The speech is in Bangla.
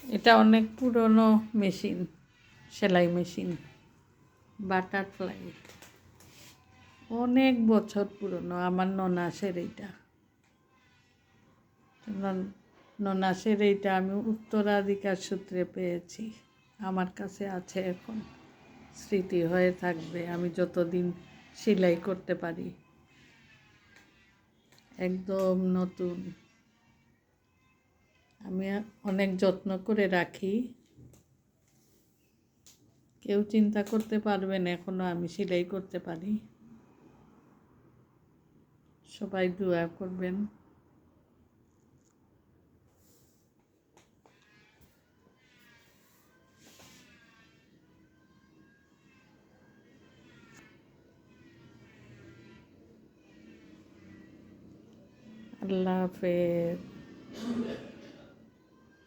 এটা অনেক পুরনো মেশিন, সেলাই মেশিন, বাটারফ্লাই। অনেক বছর পুরনো। আমার ননাসের এইটা। ননাসের এইটা আমি উত্তরাধিকার সূত্রে পেয়েছি। আমার কাছে আছে এখন, স্মৃতি হয়ে থাকবে আমি যতদিন সেলাই করতে পারি। একদম নতুন। আমি অনেক যত্ন করে রাখি। কেউ চিন্তা করতে পারবে না এখনো আমি সেলাই করতে পারি। সবাই দোয়া করবেন। আল্লাহ হাফেজ।